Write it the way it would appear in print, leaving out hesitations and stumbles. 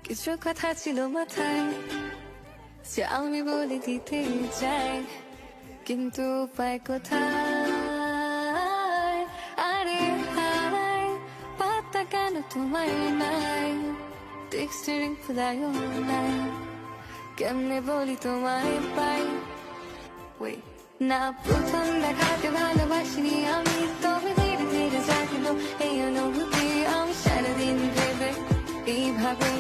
কিছু কথা ছিল মাথায় যে আমি বলে দিতে চাই, কিন্তু উপায় কোথায়? আরে হায়, পাতা কেন তোমায় নাই? টেক্সটারিং খোদায়ও নাই, কেমনে বলি তোমায় পাই? না প্রথম দেখাতে ভালোবাসিনি আমি, তবে ধীরে ধীরে জাগলো এই অনুভূতি। আমি সারাদিন ভেবে এইভাবে